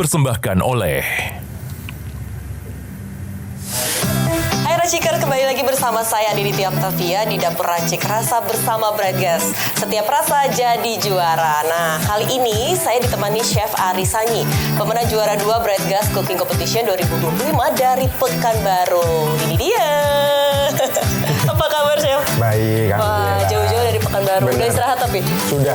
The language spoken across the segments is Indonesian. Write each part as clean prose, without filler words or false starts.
dipersembahkan oleh Hai Racikers, kembali lagi bersama saya Aditya Octavia di Dapur Racik Rasa bersama Bragas. Setiap rasa jadi juara. Nah, kali ini saya ditemani Chef Ari Sanyi, pemenang juara 2 Bragas Cooking Competition 2025 dari Pekanbaru. Ini dia. Apa kabar, Chef? Baik, Wah, jauh-jauh dari Pekanbaru. Benar. Udah istirahat tapi? Sudah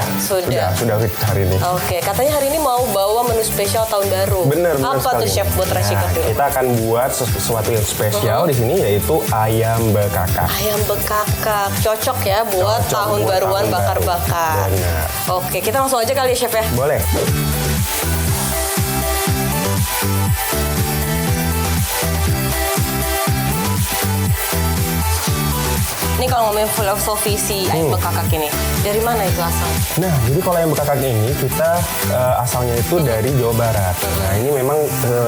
hari ini. Oke, katanya hari ini mau bawa menu spesial tahun baru. Bener Apa tuh, sekali. Chef, buat Racikers dulu? Kita akan buat sesuatu yang spesial di sini, yaitu ayam bekakak. Ayam bekakak, cocok ya buat Cocok tahun buat baruan tahun baru. bakar-bakar. Benar. Oke, kita langsung aja kali ya, Chef ya. Boleh. Ini kalau ngomongin filosofi si ayam bekakak ini, dari mana itu asal? Nah, jadi kalau ayam bekakak ini kita asalnya itu dari Jawa Barat. Nah, ini memang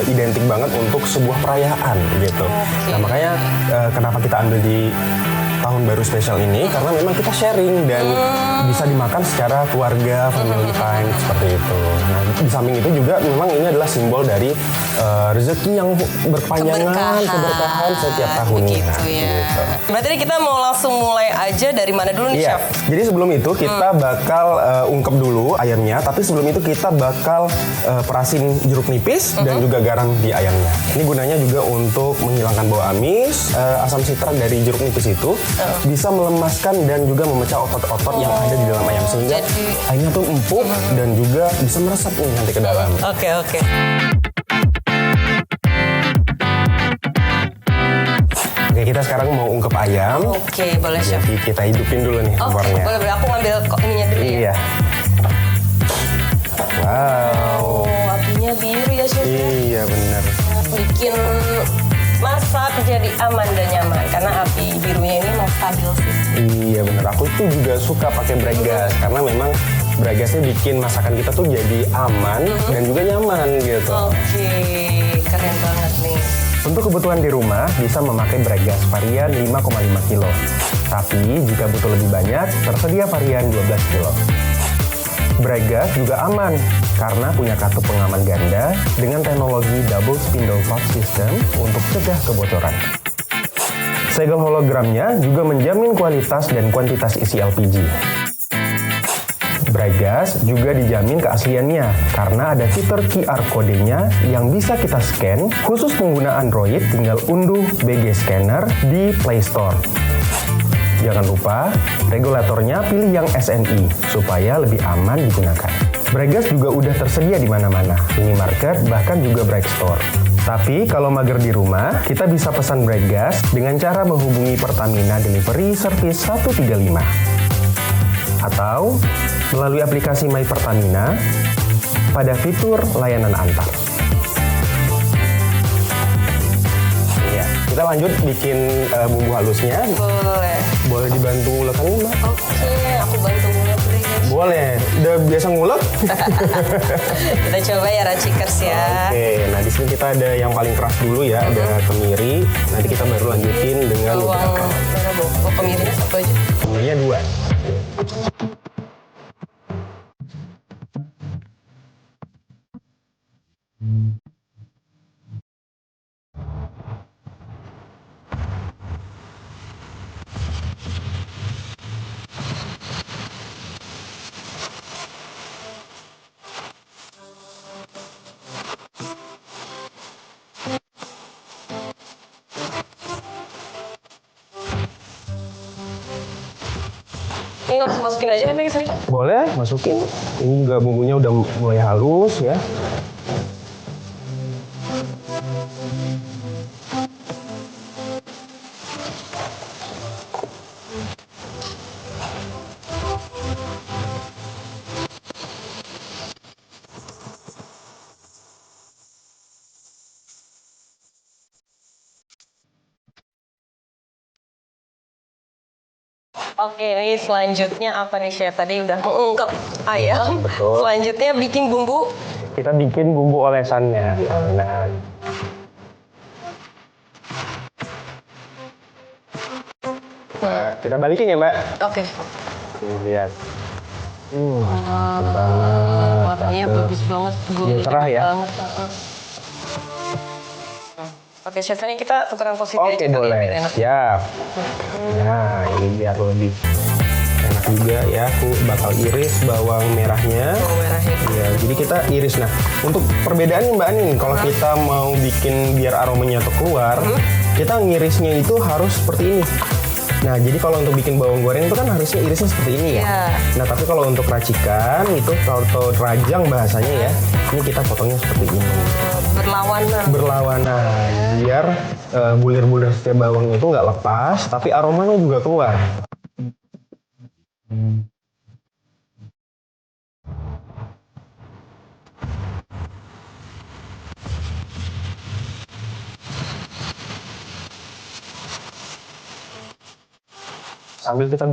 identik banget untuk sebuah perayaan gitu. Nah, makanya kenapa kita ambil di tahun baru spesial ini, karena memang kita sharing dan bisa dimakan secara keluarga, family time seperti itu. Nah, di samping itu juga memang ini adalah simbol dari rezeki yang berkepanjangan, keberkahan setiap tahunnya. Begitu ya. Gitu. Berarti kita mau langsung mulai aja dari mana dulu nih, Iya, Chef? jadi sebelum itu kita bakal ungkep dulu ayamnya, tapi sebelum itu kita bakal perasin jeruk nipis dan juga garam di ayamnya. Ini gunanya juga untuk menghilangkan bau amis, asam sitrat dari jeruk nipis itu bisa melemaskan dan juga memecah otot-otot yang ada di dalam ayam, sehingga Jadi- ayamnya tuh empuk dan juga bisa meresap nih nanti ke dalam. Oke. Oke, kita sekarang mau ungkep ayam. Oke, boleh, Chef. Jadi kita hidupin dulu nih Oke, kompornya. boleh. Aku ngambil ininya dulu ya. Iya. Wow. Oh, apinya biru ya, Chef. Iya benar. Bikin masak jadi aman dan nyaman karena api birunya ini mau stabil sih. Iya benar. Aku tuh juga suka pakai Bragas karena memang Bragasnya bikin masakan kita tuh jadi aman dan juga nyaman gitu. Oke, keren banget nih. Untuk kebutuhan di rumah bisa memakai Bragas varian 5,5 kilo. Tapi jika butuh lebih banyak, tersedia varian 12 kilo. Bragas juga aman karena punya kartu pengaman ganda dengan teknologi double spindle pop system untuk cegah kebocoran. Segel hologramnya juga menjamin kualitas dan kuantitas isi LPG. Bragas juga dijamin keasliannya karena ada fitur QR kodenya yang bisa kita scan. Khusus pengguna Android tinggal unduh BG Scanner di Play Store. Jangan lupa, regulatornya pilih yang SNI supaya lebih aman digunakan. Bragas juga udah tersedia di mana-mana, minimarket bahkan juga Brake Store. Tapi kalau mager di rumah, kita bisa pesan Bragas dengan cara menghubungi Pertamina Delivery Service 135. Atau melalui aplikasi My Pertamina pada fitur layanan antar. Iya, kita lanjut bikin bumbu halusnya. Boleh. Boleh dibantu ulekannya, Mbak? Oke, aku bantu ngulek dulu ya. Boleh. Udah biasa ngulek? Kita coba ya, Racikers ya. Oke, nah di sini kita ada yang paling keras dulu ya, ada kemiri. Nanti kita baru lanjutin dengan Bawang beberapa. merah, bawang kemirinya satu aja. Kemirinya 2. Ini langsung masukin aja nih, saya. Boleh, masukin. Ini juga bumbunya udah mulai halus ya. Oke, ini selanjutnya apa nih, Chef? Tadi udah mengungkep ayam. Betul. Selanjutnya bikin bumbu. Kita bikin bumbu olesannya. Nah, kita balikin ya, Mbak. Oke. Lihat. Warnanya bagus banget. Dia cerah ya. Banget. Oke, chef, ini kita tukeran posisi. Oke, boleh. Siap. Nah, ini biar lebih enak juga ya. Aku bakal iris bawang merahnya. Bawang merahnya. Ya, jadi kita iris. Nah, untuk perbedaannya Mbak Anin, kalau kita mau bikin biar aromanya tuh keluar, kita ngirisnya itu harus seperti ini. Nah, jadi kalau untuk bikin bawang goreng itu kan harusnya irisnya seperti ini ya. Iya. Nah, tapi kalau untuk racikan itu atau rajang bahasanya ya, ini kita potongnya seperti ini. Berlawanan. Berlawanan, biar bulir-bulir setiap bawang itu nggak lepas, tapi aromanya juga keluar. Sambil kita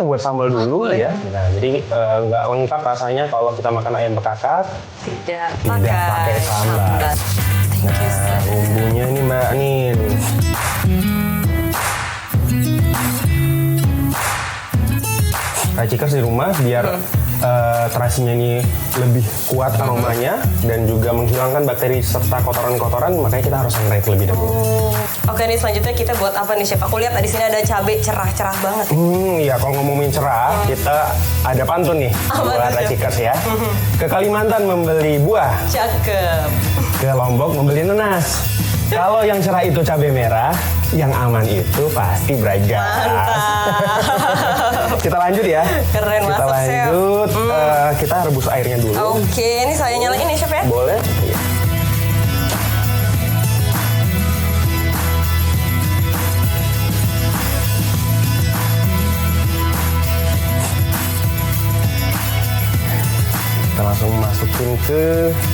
buat sambal dulu ya. Nah, jadi nggak lengkap rasanya kalau kita makan ayam bekakak Tidak pakai sambal. Thank you, Nah, chef. bumbunya nih Mbak Anin. Racikers di rumah biar terasinya ini lebih kuat aromanya dan juga menghilangkan bakteri serta kotoran-kotoran, makanya kita harus sangrai terlebih dahulu. Oke, nih selanjutnya kita buat apa nih, chef? Aku lihat di sini ada cabai cerah-cerah banget. Iya, kalau ngomongin cerah, kita ada pantun nih buat tuh, Chef? Racikers ya. Ke Kalimantan membeli buah, Cakep. ke Lombok membeli nanas. Kalau yang cerah itu cabai merah, yang aman itu pasti Bragas. Kita lanjut ya. Keren Kita banget, chef. lanjut. Kita rebus airnya dulu. Oke, ini saya nyalain nih, chef ya. Boleh? Iya. Kita langsung masukin ke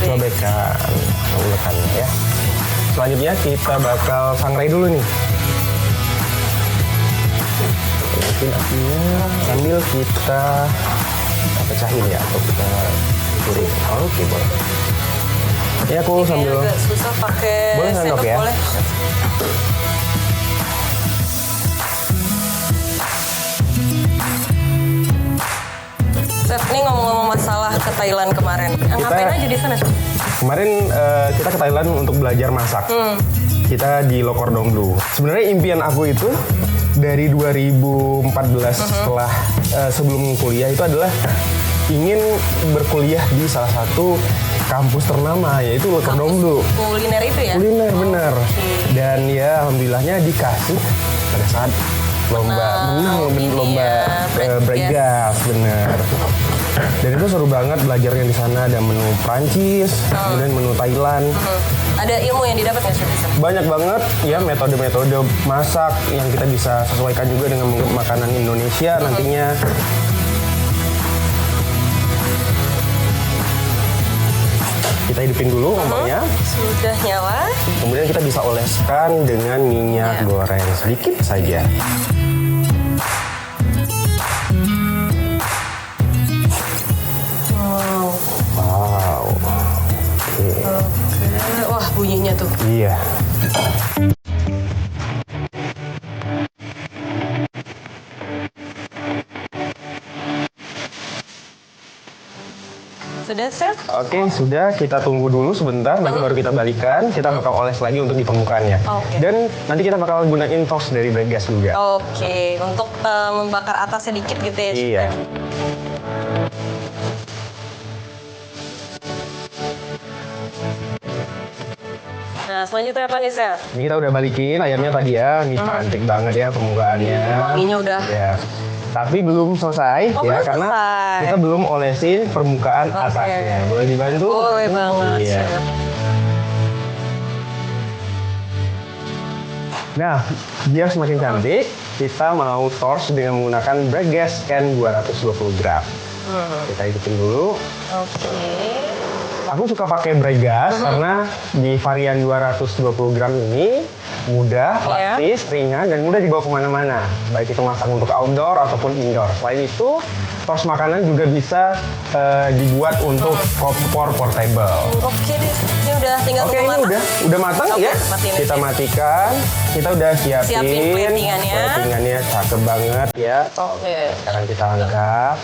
cobekan atau ulekannya ya. Selanjutnya kita bakal sangrai dulu nih. Mungkin apinya sambil kita pecahin ya atau kita kuring. Oke, boleh. Ya aku sambil Agak susah pakai Boleh sendok ya? boleh. Chef, ini ngomong-ngomong masalah ke Thailand kemarin. Ngapain aja di sana, chef? kemarin kita ke Thailand untuk belajar masak. Kita di Lokordonglu. Sebenarnya impian aku itu dari 2014 setelah sebelum kuliah itu adalah ingin berkuliah di salah satu kampus ternama yaitu Lokordonglu. Kuliner itu ya? Kuliner bener. Dan ya alhamdulillahnya dikasih pada saat menang lomba Bragas bener. Dan itu seru banget belajarnya di sana. Ada menu Prancis, kemudian menu Thailand. Ada ilmu yang didapat nggak, chef? Banyak banget ya metode-metode masak yang kita bisa sesuaikan juga dengan makanan Indonesia nantinya. Kita hidupin dulu kompornya. Sudah nyala. Kemudian kita bisa oleskan dengan minyak goreng sedikit saja. Wow. Oke. Wah, bunyinya tuh. Iya. Sudah, chef? Oke, sudah. Kita tunggu dulu sebentar, nanti baru kita balikan. Kita bakal oles lagi untuk di permukaannya. Oke. Dan nanti kita bakal gunain toast dari Bragas juga. Oke, untuk membakar atas sedikit gitu ya, chef? Iya. Nah, selanjutnya apa nih, chef? Ini kita udah balikin ayamnya tadi ya. Ini cantik banget ya permukaannya. Wanginya udah. Ya. Tapi belum selesai Oh, ya belum karena selesai. kita belum olesin permukaan atasnya. Boleh dibantu? Boleh banget, Iya. chef. Nah, biar semakin cantik, kita mau torch dengan menggunakan Bragas Can 220 gram. Kita hidupin dulu. Oke. Aku suka pakai Bragas karena di varian 220 gram ini mudah, praktis, ringan, dan mudah dibawa kemana-mana. Baik itu masak untuk outdoor ataupun indoor. Selain itu, torch makanan juga bisa dibuat untuk kompor portable. Oke deh, ini udah tinggal Oke, tunggu ini matang. udah matang Oke, ya. matiin Kita aja. matikan. Kita udah siapin platingannya. Platingannya cakep banget ya. Oke. Sekarang kita angkat.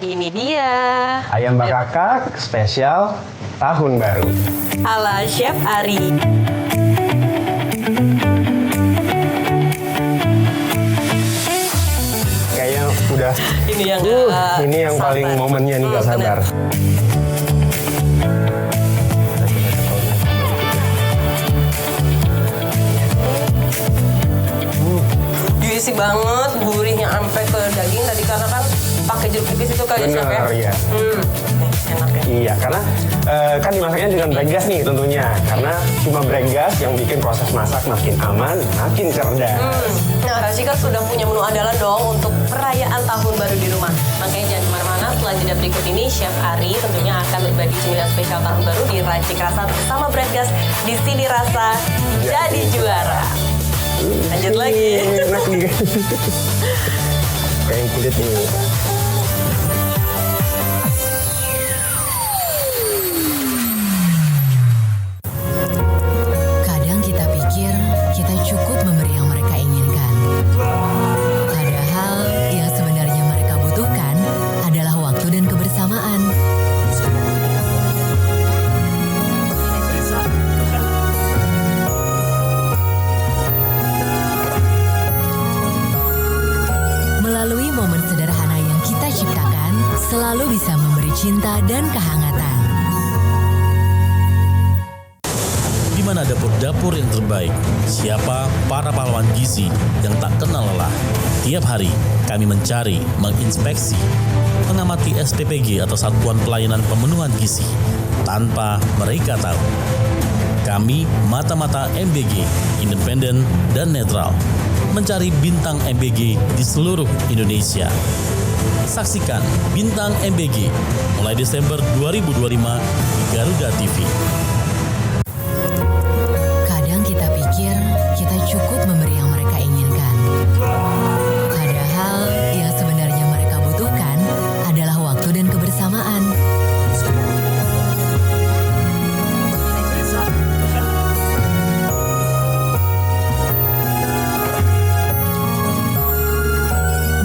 Ini dia. Ayam bakakak spesial tahun baru. Ala Chef Ari. Kayaknya udah. Ini yang ini yang sabar. paling momennya nih, gak sabar. Juicy banget, gurihnya sampai ke daging tadi karena kan pakai jeruk nipis itu kali Chef ya. Benar, iya. Enak ya. Iya, karena kan dimasaknya dengan bregas nih tentunya. Karena cuma bregas yang bikin proses masak makin aman, makin cerdas. Nah, Rachikers sudah punya menu andalan dong untuk perayaan tahun baru di rumah. Makanya jangan kemana-mana, setelah jeda berikut ini Chef Ari tentunya akan berbagi cemilan spesial tahun baru di Racik Rasa bersama Breadgas di Sini Rasa Jadi Juara. Lanjut lagi. Enak nih. Kayak kulit nih. Kadang kita pikir kita cukup memberi yang mereka inginkan. Padahal yang sebenarnya mereka butuhkan adalah waktu dan kebersamaan. Melalui momen sederhana yang kita ciptakan, selalu bisa memberi cinta dan kehangatan. Di mana dapur-dapur yang terbaik? Siapa para pahlawan gizi yang tak kenal lelah? Tiap hari kami mencari, menginspeksi, mengamati SPPG atau Satuan Pelayanan Pemenuhan Gizi tanpa mereka tahu. Kami mata-mata MBG, independen dan netral, mencari bintang MBG di seluruh Indonesia. Saksikan Bintang MBG mulai Desember 2025 di Garuda TV. Kadang kita pikir kita cukup memberi yang mereka inginkan. Padahal yang sebenarnya mereka butuhkan adalah waktu dan kebersamaan.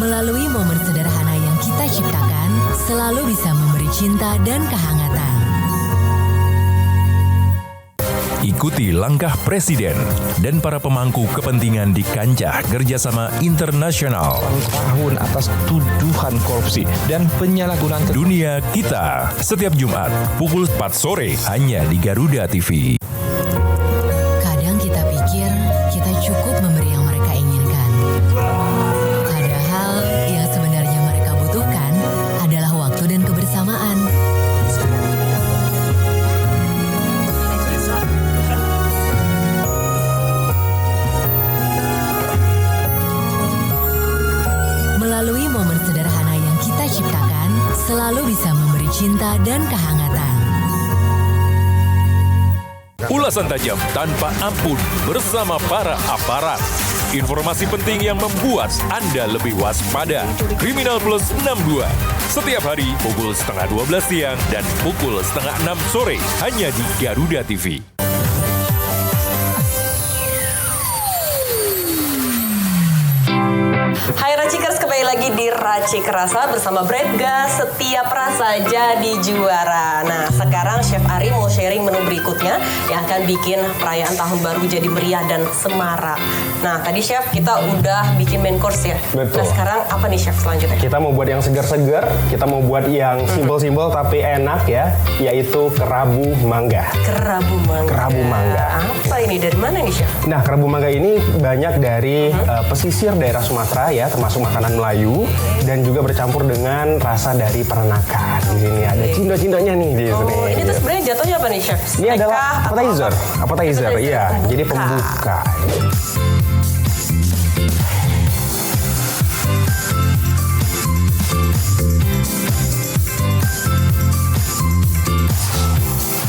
Melalui momen sederhana yang kita ciptakan, selalu bisa memberi cinta dan kehangatan. Ikuti langkah Presiden dan para pemangku kepentingan di kancah kerjasama internasional. Tahun atas tuduhan korupsi dan penyalahgunaan Dunia Kita, setiap Jumat pukul 4 sore hanya di Garuda TV. Kadang kita pikir kita cukup memberi yang mereka inginkan. Padahal yang sebenarnya mereka butuhkan adalah waktu dan kebersamaan. Melalui momen sederhana yang kita ciptakan, selalu bisa memberi cinta dan kehangatan. Ulasan tajam tanpa ampun bersama para aparat. Informasi penting yang membuat Anda lebih waspada. Kriminal Plus 62. Setiap hari pukul setengah 12 siang dan pukul setengah 6 sore hanya di Garuda TV. Hai Rachikers, kembali lagi di Racik Rasa bersama Breadgas. Setiap rasa jadi juara. Nah, sekarang Chef Ari mau sharing menu berikutnya yang akan bikin perayaan tahun baru jadi meriah dan semarak. Nah, tadi Chef kita udah bikin main course ya. Betul. Nah, sekarang apa nih Chef selanjutnya? Kita mau buat yang segar-segar, kita mau buat yang simpel-simpel tapi enak ya, yaitu kerabu mangga. Kerabu mangga. Kerabu mangga. Apa ini? Dari mana nih Chef? Nah, kerabu mangga ini banyak dari pesisir daerah Sumatera ya, termasuk makanan Melayu dan juga bercampur dengan rasa dari peternakan. Di sini ada cindo-cindonya nih di sini. Oh, ini tuh sebenarnya jatuhnya apa nih Chef? Ini Snack adalah kah? Atau appetizer. apa? Appetizer, iya. Jadi Pembuka. pembuka.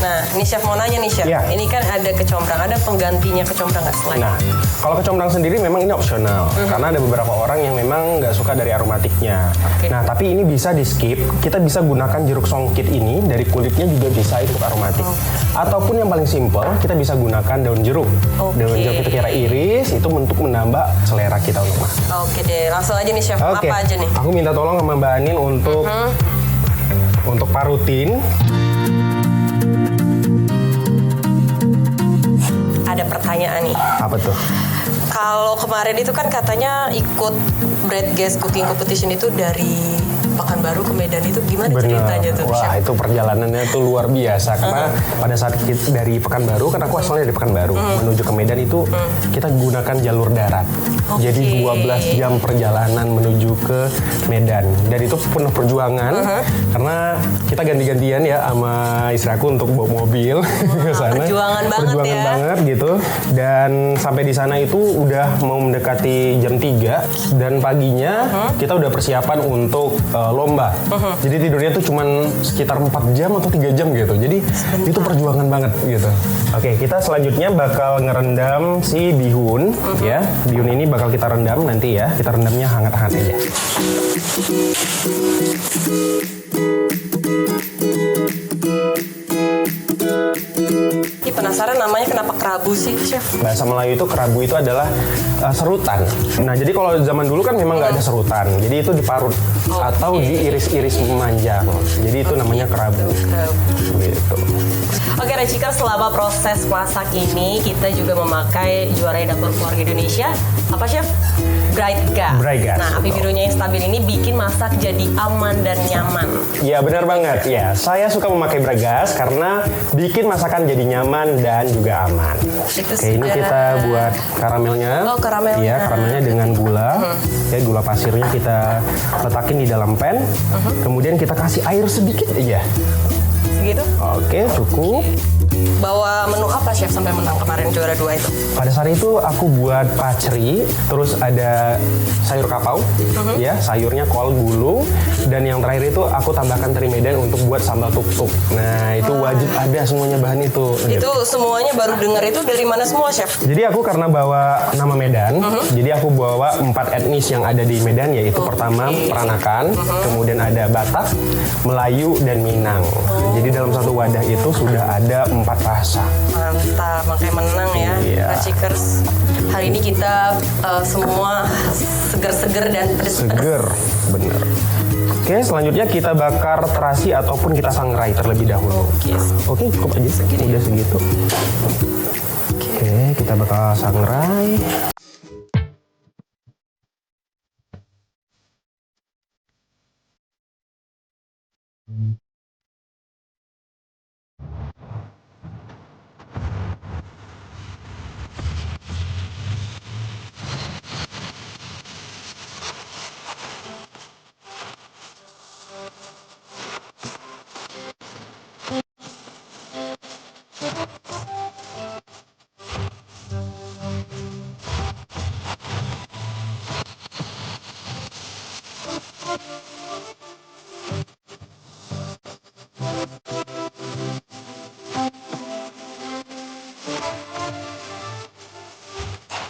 Nah, ini Chef mau nanya nih Chef. Iya. Ini kan ada kecombrang, ada penggantinya kecombrang nggak selain? Nah, kalau kecombrang sendiri memang ini opsional karena ada beberapa orang yang memang nggak suka dari aromatiknya. Oke. Nah, tapi ini bisa di skip. Kita bisa gunakan jeruk songkit ini dari kulitnya juga bisa untuk aromatik. Ataupun yang paling simpel, kita bisa gunakan daun jeruk. Oke. Daun jeruk kita kira iris itu untuk menambah selera kita untuk makan. Oke deh, langsung aja nih Chef. Oke. Apa aja nih? Aku minta tolong sama Mbak Anin untuk untuk parutin. Ada pertanyaan nih. Apa tuh? Kalau kemarin itu kan katanya ikut Bread Gas Cooking Competition itu dari Pekanbaru ke Medan, itu gimana ceritanya tuh? Wah, itu perjalanannya tuh luar biasa. Karena pada saat kita dari Pekanbaru, kan aku asalnya dari Pekanbaru, menuju ke Medan itu kita gunakan jalur darat. Jadi 12 jam perjalanan menuju ke Medan. Dan itu penuh perjuangan karena kita ganti-gantian ya sama istri aku untuk bawa mobil ke sana. Perjuangan banget Perjuangan ya. banget gitu. Dan sampai di sana itu udah mau mendekati jam 3 dan paginya kita udah persiapan untuk lomba. Jadi tidurnya tuh cuman sekitar 4 jam atau 3 jam gitu. Jadi itu perjuangan banget gitu. Oke, kita selanjutnya bakal ngerendam si bihun ya. Bihun ini bakal kita rendam nanti ya. Kita rendamnya hangat-hangat aja. Ini penasaran namanya kenapa kerabu sih, Chef? Bahasa Melayu itu kerabu itu adalah serutan. Nah, jadi kalau zaman dulu kan memang nggak ada serutan. Jadi itu diparut atau diiris-iris memanjang. Jadi itu namanya kerabu. Gitu. Oke, Racikers, selama proses masak ini kita juga memakai juara dapur keluarga Indonesia. Apa, Chef? Bright Gas. Bright Gas. Nah, api birunya yang stabil ini bikin masak jadi aman dan nyaman. Ya, benar banget. Ya, saya suka memakai Bright Gas karena bikin masakan jadi nyaman dan juga aman. Oke, ini kita buat karamelnya. Oh, karamelnya. Ya, karamelnya dengan gula. Ya, gula pasirnya kita letakin di dalam pan. Kemudian kita kasih air sedikit aja. Segitu? Oke, cukup. Bawa menu apa, Chef, sampai menang kemarin juara 2 itu? Pada saat itu aku buat paceri, terus ada sayur kapau, ya sayurnya kol gulung, dan yang terakhir itu aku tambahkan teri Medan untuk buat sambal tuk-tuk. Nah itu wajib ada semuanya bahan itu. Itu semuanya baru dengar itu dari mana semua, Chef? Jadi aku karena bawa nama Medan, jadi aku bawa 4 etnis yang ada di Medan, yaitu pertama Peranakan, kemudian ada Batak, Melayu, dan Minang. Jadi dalam satu wadah itu sudah ada 4 rasa. Mantap, makanya menang ya, Iya. Racikers. Hari ini kita semua seger-seger dan pedes-pedes. Seger, bener. Oke, selanjutnya kita bakar terasi ataupun kita sangrai terlebih dahulu. Oke, cukup aja. Udah segitu. Oke, kita bakal sangrai.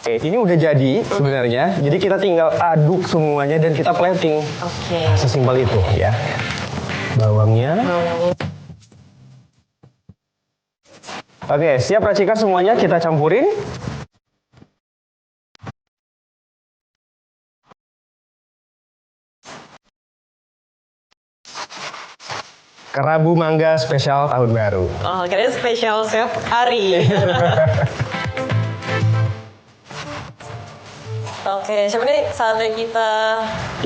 Oke, ini udah jadi sebenarnya. Jadi kita tinggal aduk semuanya dan kita plating. Oke. Sesimpel itu ya. Bawangnya. Oke, siap Racikers semuanya, kita campurin. Kerabu mangga spesial tahun baru. Oh, kayaknya spesial Chef Ari. Oke, Chef, ini saatnya kita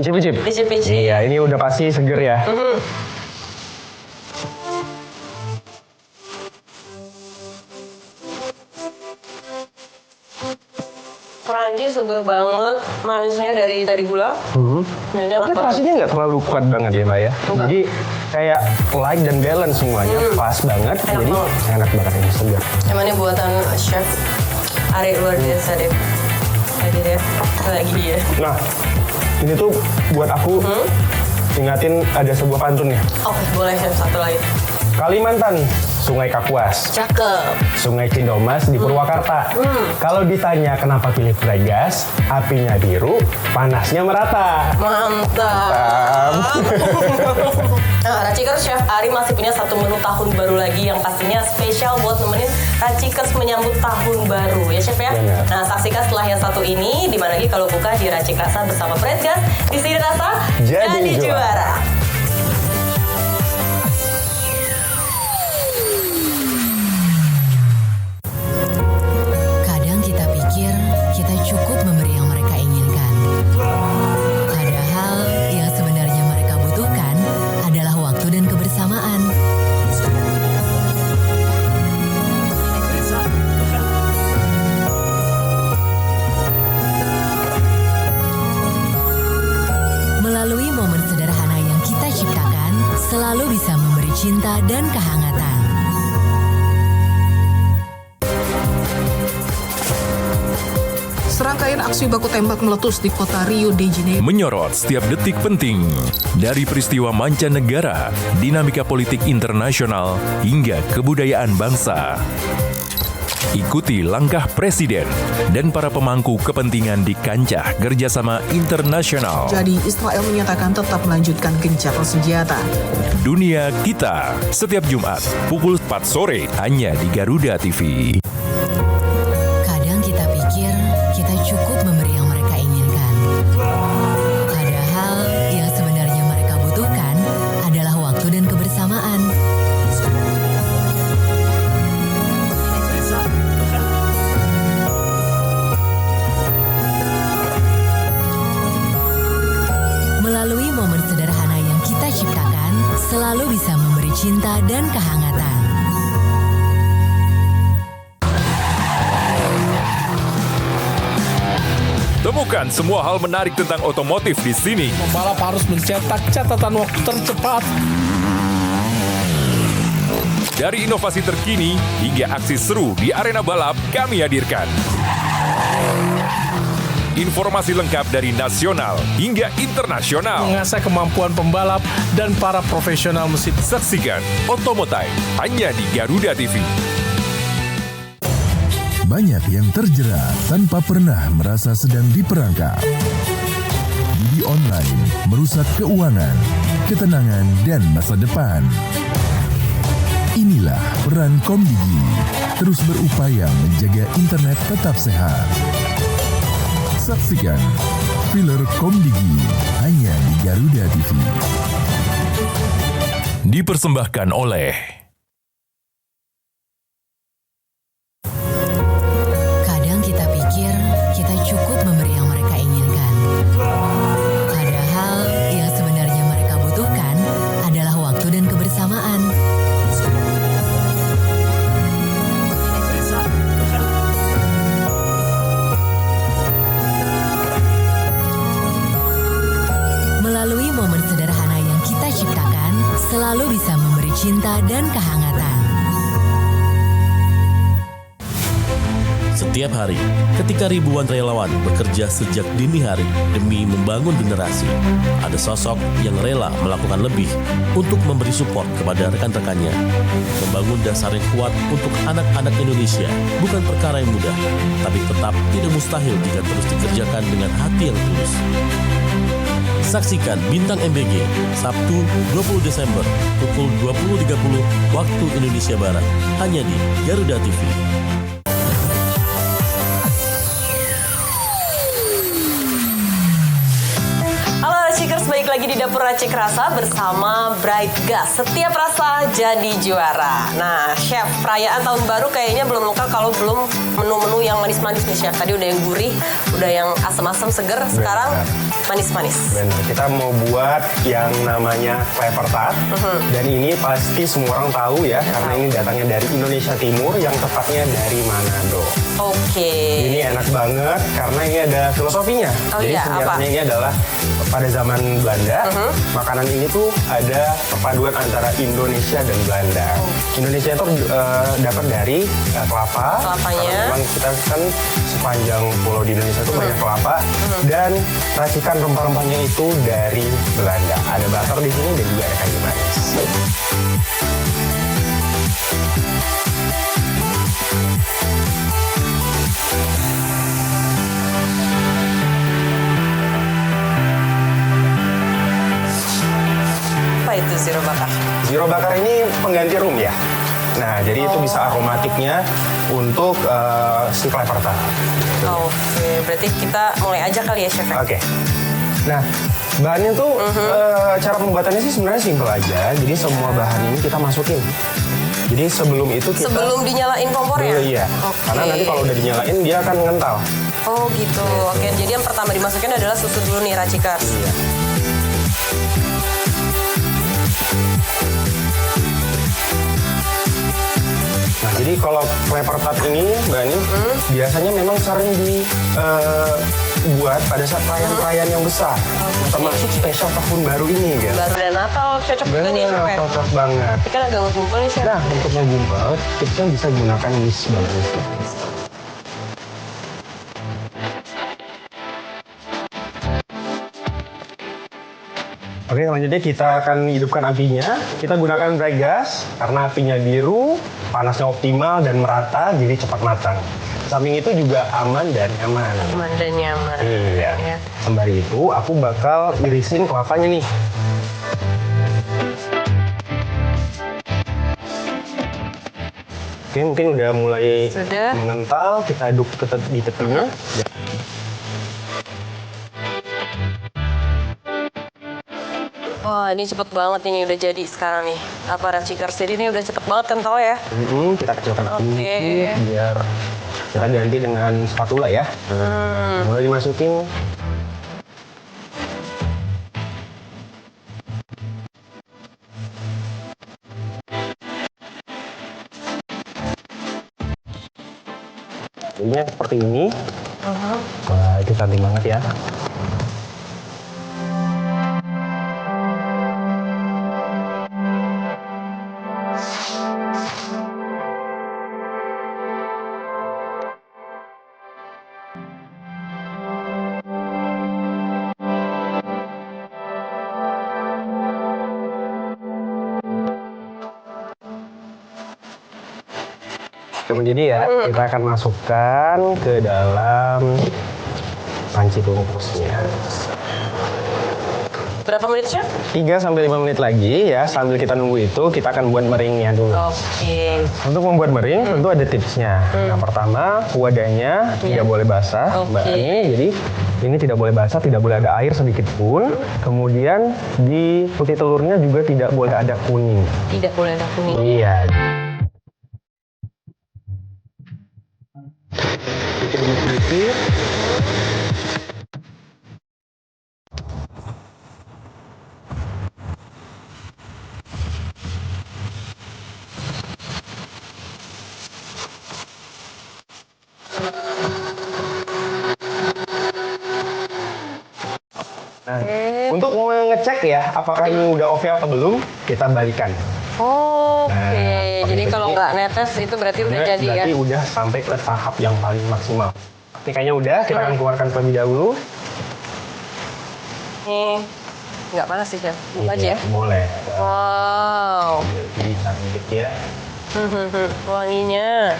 Icip-icip? icip-icip. Iya, ini udah pasti seger ya. Crunchy, seger banget, manisnya dari gula. Ini Tapi rasanya nggak terlalu kuat banget ya Mbak ya. Jadi kayak light dan balance semuanya, pas banget. Jadi enak banget ini, segar. Emang ini buatan Chef Ari luar biasa deh. Lagi dia. Nah, ini tuh buat aku ingatin ada sebuah pantun ya. Oke, boleh Chef, satu lagi. Kalimantan, Sungai Kapuas. Cakep. Sungai Cindomas di Purwakarta. Kalau ditanya kenapa pilih Bright Gas, apinya biru, panasnya merata. Mantap. Nah, Racikers, Chef Ari masih punya satu menu tahun baru lagi yang pastinya spesial buat nemenin Racikers menyambut tahun baru ya, Chef ya. Benar. Nah, saksikan setelah yang satu ini, di mana lagi kalau buka di Racik Rasa bersama Bright Gas. Di sini rasa Jadi juara. dan kehangatan. Serangkaian aksi baku tembak meletus di kota Rio de Janeiro. Menyorot setiap detik penting dari peristiwa mancanegara, dinamika politik internasional, hingga kebudayaan bangsa. Ikuti langkah Presiden dan para pemangku kepentingan di kancah kerjasama internasional. Jadi Israel menyatakan tetap melanjutkan gencatan senjata. Dunia Kita, setiap Jumat pukul 4 sore hanya di Garuda TV. Kadang kita pikir kita cukup memberi yang mereka inginkan. Padahal yang sebenarnya mereka butuhkan adalah waktu dan kebersamaan. Melalui momen sederhana yang kita ciptakan, selalu bisa memberi cinta dan kehangatan. Temukan semua hal menarik tentang otomotif di sini. Pembalap harus mencetak catatan waktu tercepat. Dari inovasi terkini hingga aksi seru di arena balap, kami hadirkan. Informasi lengkap dari nasional hingga internasional. Mengasah kemampuan pembalap dan para profesional mesin. Saksikan Otomotive hanya di Garuda TV. Banyak yang terjerat tanpa pernah merasa sedang diperangkap. Judi online merusak keuangan, ketenangan, dan masa depan. Inilah peran Komdigi, terus berupaya menjaga internet tetap sehat. Saksikan Filler Komdigi hanya di Garuda TV. Dipersembahkan oleh Kadang kita pikir kita cukup memberi yang mereka inginkan. Padahal yang sebenarnya mereka butuhkan adalah waktu dan kebersamaan. Melalui momen sederhana yang kita ciptakan, selalu bisa memberi cinta dan kehangatan. Setiap hari, ketika ribuan relawan bekerja sejak dini hari demi membangun generasi, ada sosok yang rela melakukan lebih untuk memberi support kepada rekan-rekannya. Membangun dasar yang kuat untuk anak-anak Indonesia bukan perkara yang mudah, tapi tetap tidak mustahil jika terus dikerjakan dengan hati yang tulus. Saksikan Bintang MBG, Sabtu 20 Desember, pukul 20.30 waktu Indonesia Barat, hanya di Garuda TV. Balik lagi di Dapur Racik Rasa bersama Bright Gas. Setiap rasa jadi juara. Nah, Chef, perayaan tahun baru kayaknya belum lengkap kalau belum menu-menu yang manis-manis nih, Chef. Tadi udah yang gurih, udah yang asam-asam seger, sekarang manis-manis. Benar, kita mau buat yang namanya clever tart. Dan ini pasti semua orang tahu ya, karena ini datangnya dari Indonesia Timur, yang tepatnya dari Manado. Oke. Ini enak banget karena ini ada filosofinya. Oh Jadi iya, sejarahnya apa? ini adalah pada zaman Belanda, makanan ini tuh ada perpaduan antara Indonesia dan Belanda. Indonesia itu dapat dari kelapa. Kelapanya. Karena memang kita kan sepanjang pulau di Indonesia itu banyak kelapa. Dan racikan rempah-rempahnya itu dari Belanda. Ada butter di sini dan juga ada kayu manis. Apa itu zero bakar? Zero bakar ini pengganti rum ya. Nah, jadi itu bisa aromatiknya untuk si clever tart. Oke, berarti kita mulai aja kali ya, Chef. Oke. Nah, bahannya tuh cara pembuatannya sih sebenarnya simpel aja. Jadi semua bahan ini kita masukin. Jadi sebelum itu kita Sebelum dinyalain kompornya? Iya. Oke. Karena nanti kalau udah dinyalain dia akan ngental. Oh gitu. Oke, jadi yang pertama dimasukin adalah susu dulu nih, Racikers. Iya. Nah, jadi kalau clever tart ini, Mbak Ani, biasanya memang sering buat pada saat perayaan-perayaan yang besar. Termasuk spesial tahun baru ini ya. Baru dan Natal cocok juga nih Chef. Benar, cocok banget. Tapi kan agak ngumpul nih Chef. Nah, untuk ngegumpal, kita bisa gunakan whisk bagus. Oke, selanjutnya kita akan hidupkan apinya. Kita gunakan bright gas karena apinya biru, panasnya optimal dan merata, jadi cepat matang. Samping itu juga aman dan nyaman. Aman dan nyaman. Iya. Ya. Sembari itu, aku bakal irisin kelapanya nih. Oke, mungkin udah mulai Sudah. mengental. Kita aduk di tepinya. Wah, ini cepet banget ini udah jadi sekarang nih. Apa Racikers, jadi ini udah cepet banget kan tau ya? Kita kecilkan api Oke. dikit biar kita ganti dengan spatula ya. Mulai dimasukin. Jadinya seperti ini. Wah, itu cantik banget ya. Jadi ya, kita akan masukkan ke dalam panci pengukusnya. Berapa menit Chef? 3-5 menit lagi ya, sambil kita nunggu itu, kita akan buat meringnya dulu. Oke. Untuk membuat mering, tentu ada tipsnya. Yang pertama, wadahnya tidak boleh basah, Oke. Mbak Ani. Jadi, ini tidak boleh basah, tidak boleh ada air sedikit pun. Kemudian, di putih telurnya juga tidak boleh ada kuning. Tidak boleh ada kuning. Iya. Sedikit. Nah, untuk mengecek ya, apakah ini udah oke atau belum, kita balikan. Oke, Nah, jadi oke, kalau jadi- nggak netes itu berarti udah jadi ya? Berarti udah sampai ke tahap yang paling maksimal. Ketikanya udah, kita akan keluarkan terlebih dahulu. Nih, nggak panas sih Chef? Buka aja ya? Boleh. Wow, Bisa dikit ya. wanginya.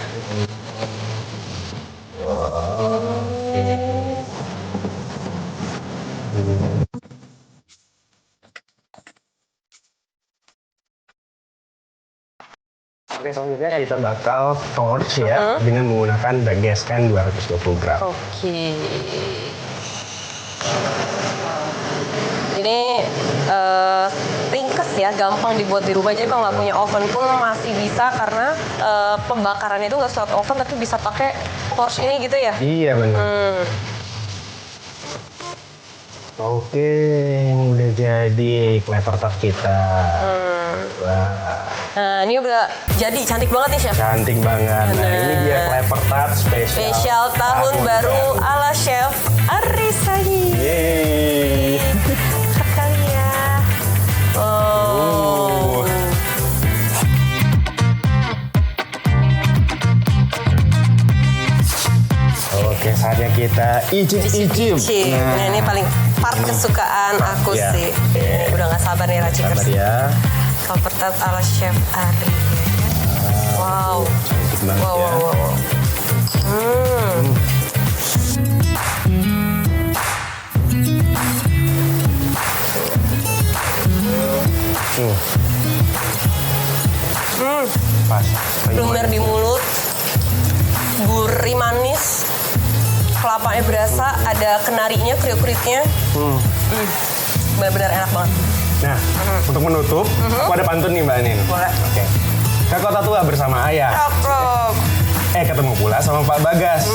Oke, selanjutnya kita bakal torch ya dengan menggunakan gas can 220 gram. Oke. Ini ringkes ya, gampang dibuat di rumah. Jadi kalau nggak punya oven pun masih bisa karena pembakarannya itu nggak lewat oven tapi bisa pakai torch ini gitu ya. Iya benar. Oke, ini udah jadi clever tart kita. Wah, Nah, ini udah jadi cantik banget nih Chef. cantik banget. Nah, ini dia clever tart Spesial tahun baru ala Chef Arisani. Yeay. Sekali ya. Oh. Oke, saatnya kita icip-icip. Nah, ini paling part kesukaan aku Ya. sih. Udah nggak sabar nih Racikers. Sabar ya. Clever tart ala Chef Ari. Wow. Cantik banget Wow, ya. wow, wow, wow. Pas. Lumer di mulut, gurih manis, kelapanya berasa, ada kenarinya, kriuk-kriuknya. Benar-benar enak banget. Nah, untuk menutup, aku ada pantun nih Mbak Anin. Boleh. Oke. Ke kota tua bersama ayah. Cakep. Ketemu pula sama Pak Bagas.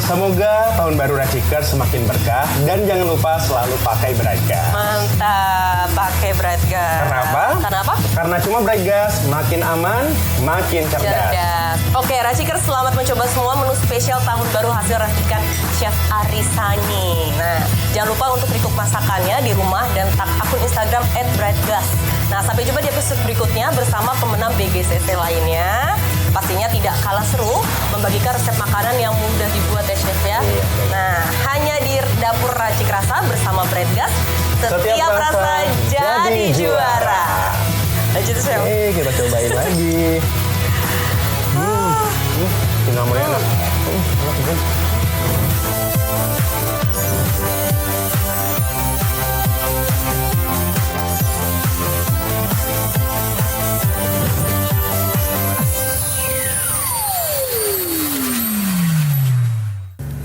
Semoga tahun baru Racikers semakin berkah dan jangan lupa selalu pakai Bright Gas. Mantap, pakai Bright Gas. Kenapa? Kenapa? Karena cuma Bright Gas makin aman, makin cerdas. Oke, Racikers selamat mencoba semua menu spesial tahun baru hasil racikan Chef Arisani. Nah, jangan lupa untuk recook masakannya di rumah dan tag akun Instagram @brightgas. Nah, sampai jumpa di episode berikutnya bersama pemenang BGCC lainnya. Pastinya tidak kalah seru membagikan resep makanan yang mudah dibuat ya Chef ya. Nah, hanya di Dapur Racik Rasa bersama Brightgas. Setiap rasa jadi juara. Lanjut Chef. Kita cobain lagi. Namanya enak.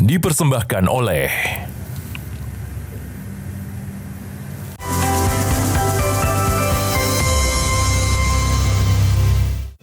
Dipersembahkan oleh